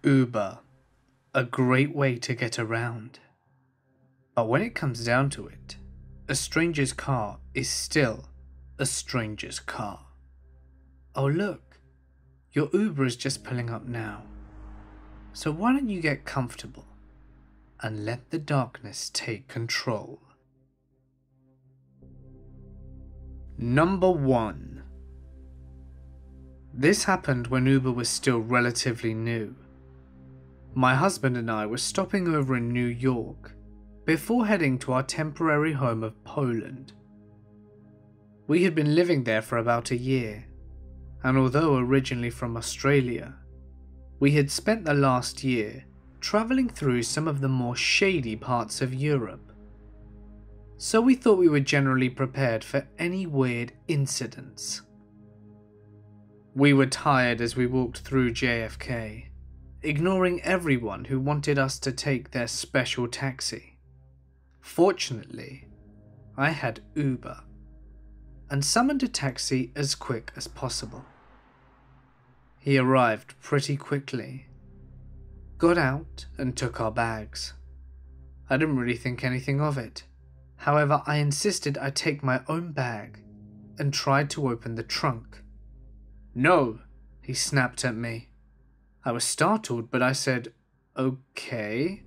Uber, a great way to get around. But when it comes down to it, a stranger's car is still a stranger's car. Oh look, your Uber is just pulling up now. So why don't you get comfortable and let the darkness take control. Number 1. This happened when Uber was still relatively new. My husband and I were stopping over in New York before heading to our temporary home of Poland. We had been living there for about a year, and although originally from Australia, we had spent the last year travelling through some of the more shady parts of Europe. So we thought we were generally prepared for any weird incidents. We were tired as we walked through JFK, ignoring everyone who wanted us to take their special taxi. Fortunately, I had Uber and summoned a taxi as quick as possible. He arrived pretty quickly, got out and took our bags. I didn't really think anything of it. However, I insisted I take my own bag and tried to open the trunk. "No," he snapped at me. I was startled, but I said, "Okay,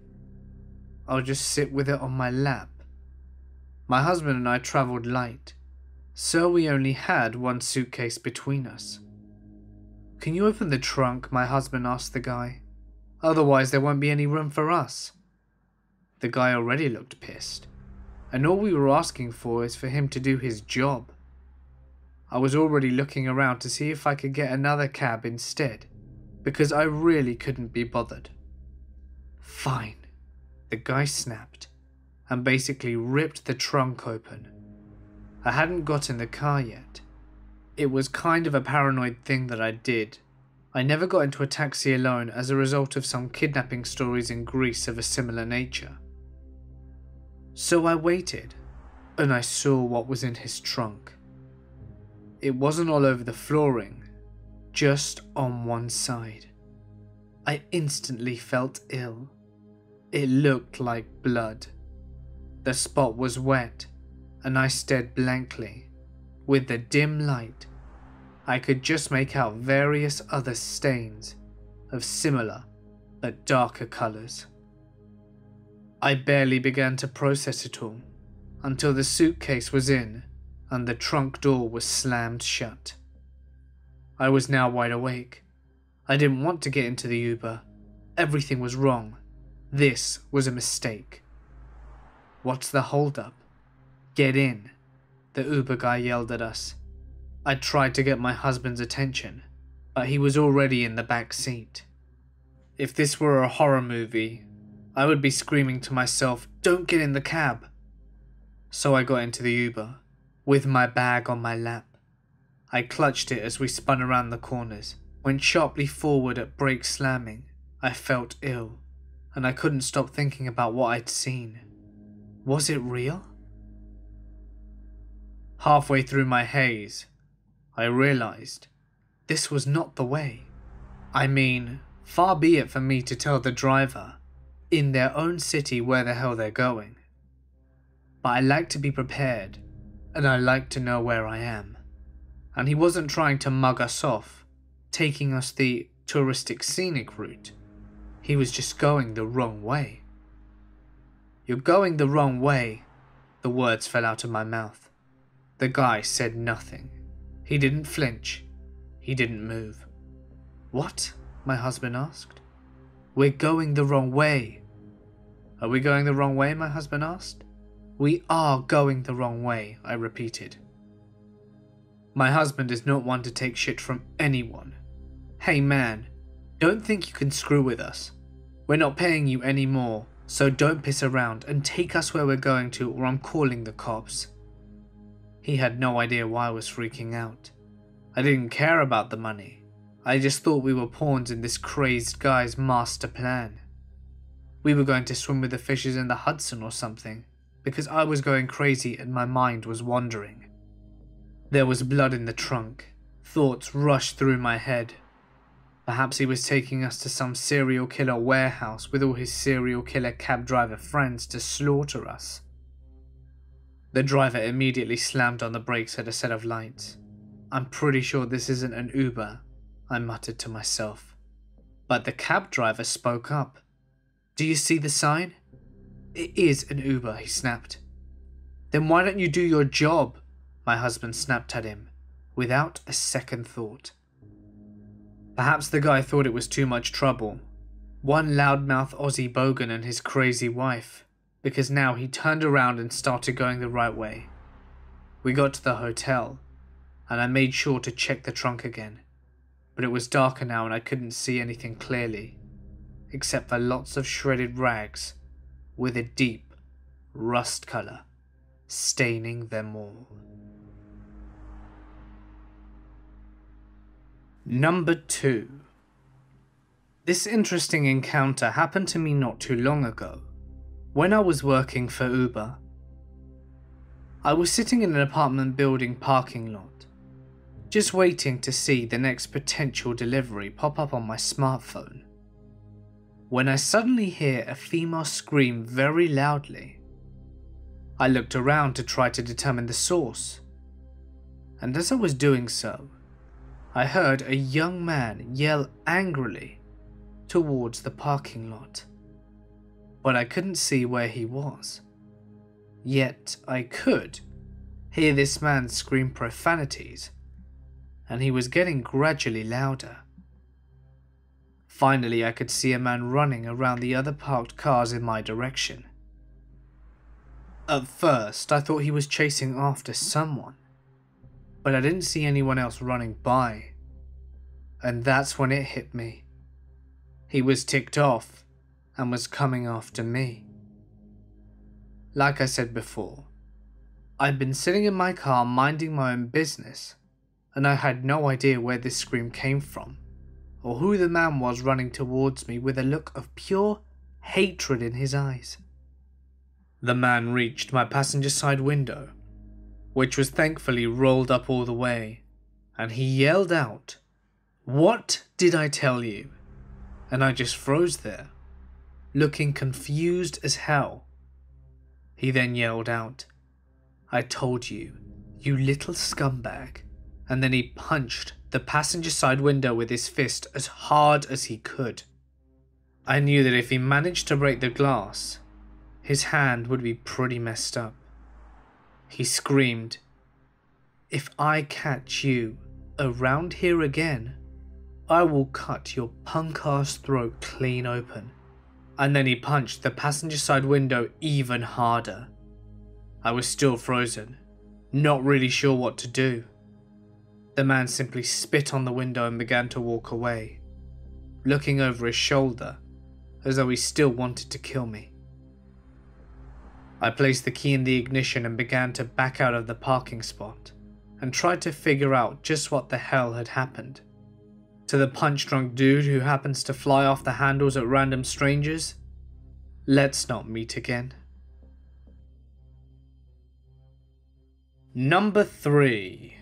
I'll just sit with it on my lap." My husband and I travelled light, so we only had one suitcase between us. "Can you open the trunk?" my husband asked the guy. "Otherwise there won't be any room for us." The guy already looked pissed, and all we were asking for is for him to do his job. I was already looking around to see if I could get another cab instead, because I really couldn't be bothered. "Fine," the guy snapped, and basically ripped the trunk open. I hadn't got in the car yet. It was kind of a paranoid thing that I did. I never got into a taxi alone as a result of some kidnapping stories in Greece of a similar nature. So I waited, and I saw what was in his trunk. It wasn't all over the flooring, just on one side. I instantly felt ill. It looked like blood. The spot was wet, and I stared blankly. With the dim light, I could just make out various other stains of similar but darker colours. I barely began to process it all until the suitcase was in and the trunk door was slammed shut. I was now wide awake. I didn't want to get into the Uber. Everything was wrong. This was a mistake. "What's the hold-up? Get in," the Uber guy yelled at us. I tried to get my husband's attention, but he was already in the back seat. If this were a horror movie, I would be screaming to myself, "Don't get in the cab." So I got into the Uber, with my bag on my lap. I clutched it as we spun around the corners, went sharply forward at brake slamming. I felt ill, and I couldn't stop thinking about what I'd seen. Was it real? Halfway through my haze, I realised this was not the way. I mean, far be it for me to tell the driver in their own city where the hell they're going. But I like to be prepared, and I like to know where I am. And he wasn't trying to mug us off, taking us the touristic scenic route. He was just going the wrong way. "You're going the wrong way," the words fell out of my mouth. The guy said nothing. He didn't flinch. He didn't move. "What?" my husband asked. "We're going the wrong way." "Are we going the wrong way?" my husband asked. "We are going the wrong way," I repeated. My husband is not one to take shit from anyone. "Hey man, don't think you can screw with us. We're not paying you any more, so don't piss around and take us where we're going to, or I'm calling the cops." He had no idea why I was freaking out. I didn't care about the money. I just thought we were pawns in this crazed guy's master plan. We were going to swim with the fishes in the Hudson or something, because I was going crazy and my mind was wandering. There was blood in the trunk. Thoughts rushed through my head. Perhaps he was taking us to some serial killer warehouse with all his serial killer cab driver friends to slaughter us. The driver immediately slammed on the brakes at a set of lights. I'm pretty sure this isn't an Uber, I muttered to myself. But the cab driver spoke up. Do you see the sign? It is an Uber, he snapped. Then why don't you do your job? My husband snapped at him, without a second thought. Perhaps the guy thought it was too much trouble. One loudmouth Aussie bogan and his crazy wife, because now he turned around and started going the right way. We got to the hotel, and I made sure to check the trunk again, but it was darker now and I couldn't see anything clearly, except for lots of shredded rags with a deep rust colour staining them all. Number 2. This interesting encounter happened to me not too long ago, when I was working for Uber. I was sitting in an apartment building parking lot, just waiting to see the next potential delivery pop up on my smartphone, when I suddenly hear a female scream very loudly. I looked around to try to determine the source, and as I was doing so, I heard a young man yell angrily towards the parking lot, but I couldn't see where he was. Yet I could hear this man scream profanities, and he was getting gradually louder. Finally, I could see a man running around the other parked cars in my direction. At first, I thought he was chasing after someone, but I didn't see anyone else running by. And that's when it hit me. He was ticked off and was coming after me. Like I said before, I'd been sitting in my car minding my own business, and I had no idea where this scream came from, or who the man was running towards me with a look of pure hatred in his eyes. The man reached my passenger side window, which was thankfully rolled up all the way, and he yelled out, "What did I tell you?" And I just froze there, looking confused as hell. He then yelled out, "I told you, you little scumbag," and then he punched the passenger side window with his fist as hard as he could. I knew that if he managed to break the glass, his hand would be pretty messed up. He screamed, "If I catch you around here again, I will cut your punk-ass throat clean open." And then he punched the passenger side window even harder. I was still frozen, not really sure what to do. The man simply spit on the window and began to walk away, looking over his shoulder as though he still wanted to kill me. I placed the key in the ignition and began to back out of the parking spot and tried to figure out just what the hell had happened. To the punch-drunk dude who happens to fly off the handles at random strangers, let's not meet again. Number 3.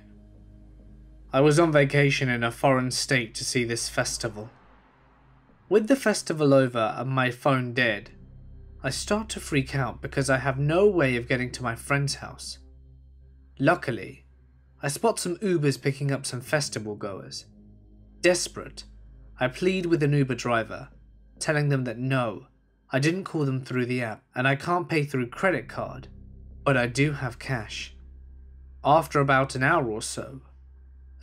I was on vacation in a foreign state to see this festival. With the festival over and my phone dead, I start to freak out because I have no way of getting to my friend's house. Luckily, I spot some Ubers picking up some festival goers. Desperate, I plead with an Uber driver, telling them that no, I didn't call them through the app and I can't pay through credit card, but I do have cash. After about an hour or so,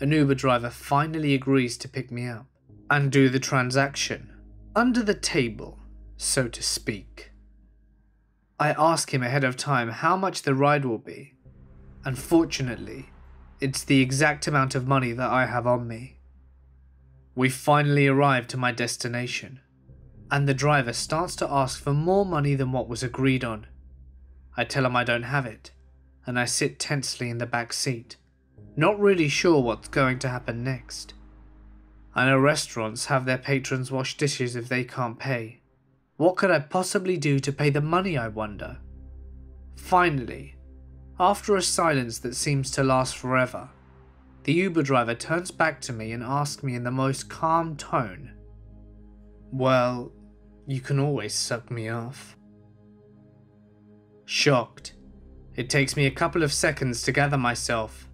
an Uber driver finally agrees to pick me up and do the transaction under the table, so to speak. I ask him ahead of time how much the ride will be, and fortunately, it's the exact amount of money that I have on me. We finally arrive to my destination, and the driver starts to ask for more money than what was agreed on. I tell him I don't have it, and I sit tensely in the back seat, not really sure what's going to happen next. I know restaurants have their patrons wash dishes if they can't pay. What could I possibly do to pay the money, I wonder? Finally, after a silence that seems to last forever, The Uber driver turns back to me and asks me in the most calm tone, "Well, you can always suck me off." Shocked, it takes me a couple of seconds to gather myself,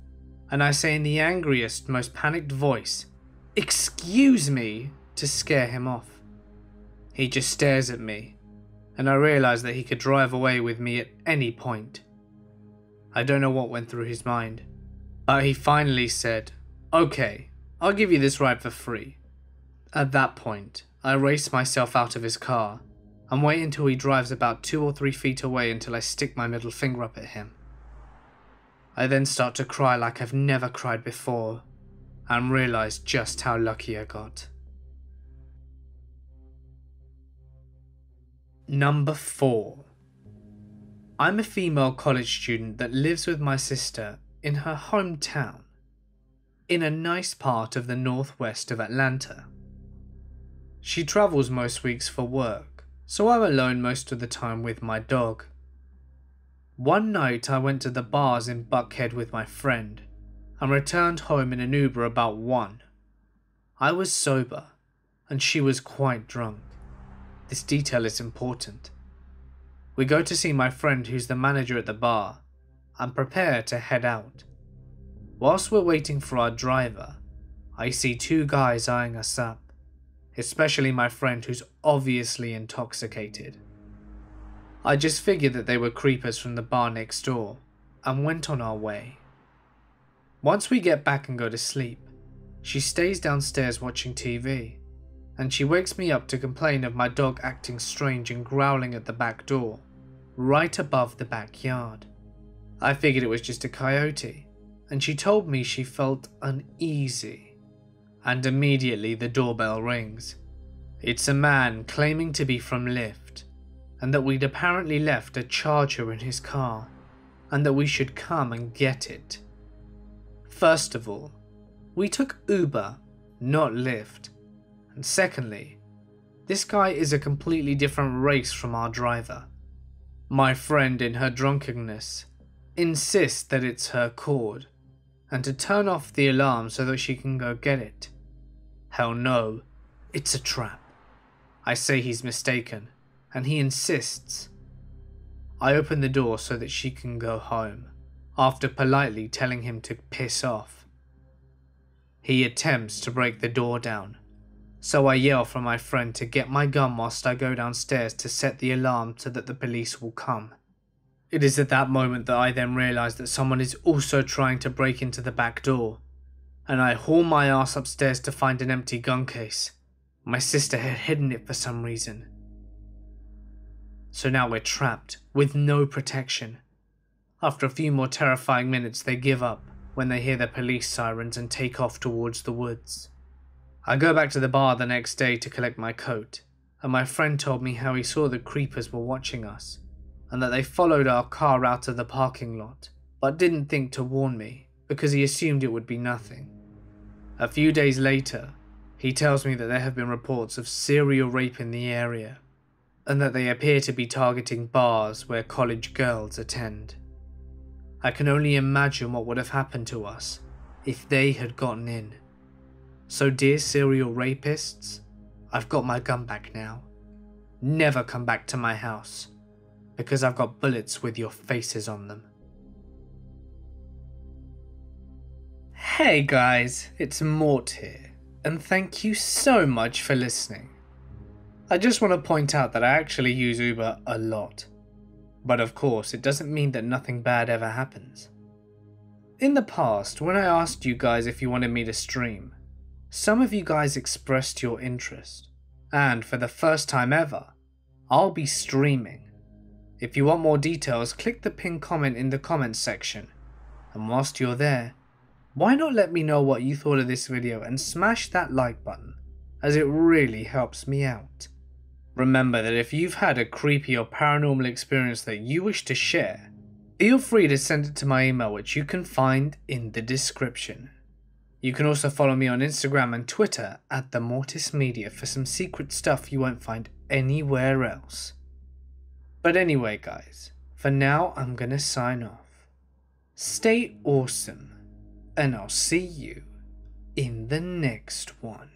and I say in the angriest, most panicked voice, "Excuse me," to scare him off. He just stares at me, and I realize that he could drive away with me at any point. I don't know what went through his mind, but he finally said, "Okay, I'll give you this ride for free." At that point, I race myself out of his car and wait until he drives about 2 or 3 feet away until I stick my middle finger up at him. I then start to cry like I've never cried before and realize just how lucky I got. Number 4. I'm a female college student that lives with my sister in her hometown, in a nice part of the northwest of Atlanta. She travels most weeks for work, so I'm alone most of the time with my dog. One night I went to the bars in Buckhead with my friend and returned home in an Uber about 1. I was sober and she was quite drunk. This detail is important. We go to see my friend who's the manager at the bar and prepare to head out. Whilst we're waiting for our driver, I see 2 guys eyeing us up, especially my friend who's obviously intoxicated. I just figured that they were creepers from the bar next door and went on our way. Once we get back and go to sleep, she stays downstairs watching TV, and she wakes me up to complain of my dog acting strange and growling at the back door, right above the backyard. I figured it was just a coyote, and she told me she felt uneasy, and immediately the doorbell rings. It's a man claiming to be from Lyft, and that we'd apparently left a charger in his car, and that we should come and get it. First of all, we took Uber, not Lyft, and secondly, this guy is a completely different race from our driver. My friend, in her drunkenness, insists that it's her cord, and to turn off the alarm so that she can go get it. Hell no, it's a trap. I say he's mistaken, and he insists. I open the door so that she can go home, after politely telling him to piss off. He attempts to break the door down, so I yell for my friend to get my gun whilst I go downstairs to set the alarm so that the police will come. It is at that moment that I then realise that someone is also trying to break into the back door, and I haul my ass upstairs to find an empty gun case. My sister had hidden it for some reason. So now we're trapped, with no protection. After a few more terrifying minutes, they give up when they hear the police sirens and take off towards the woods. I go back to the bar the next day to collect my coat, and my friend told me how he saw the creepers were watching us, and that they followed our car out of the parking lot, but didn't think to warn me, because he assumed it would be nothing. A few days later, he tells me that there have been reports of serial rape in the area, and that they appear to be targeting bars where college girls attend. I can only imagine what would have happened to us if they had gotten in. So dear serial rapists, I've got my gun back now. Never come back to my house, because I've got bullets with your faces on them. Hey guys, it's Mort here, and thank you so much for listening. I just want to point out that I actually use Uber a lot. But of course, it doesn't mean that nothing bad ever happens. In the past, when I asked you guys if you wanted me to stream, some of you guys expressed your interest, and for the first time ever, I'll be streaming. If you want more details, click the pinned comment in the comments section, and whilst you're there, why not let me know what you thought of this video and smash that like button, as it really helps me out. Remember that if you've had a creepy or paranormal experience that you wish to share, feel free to send it to my email, which you can find in the description. You can also follow me on Instagram and Twitter at The Mortis Media for some secret stuff you won't find anywhere else. But anyway guys, for now I'm gonna sign off. Stay awesome, and I'll see you in the next one.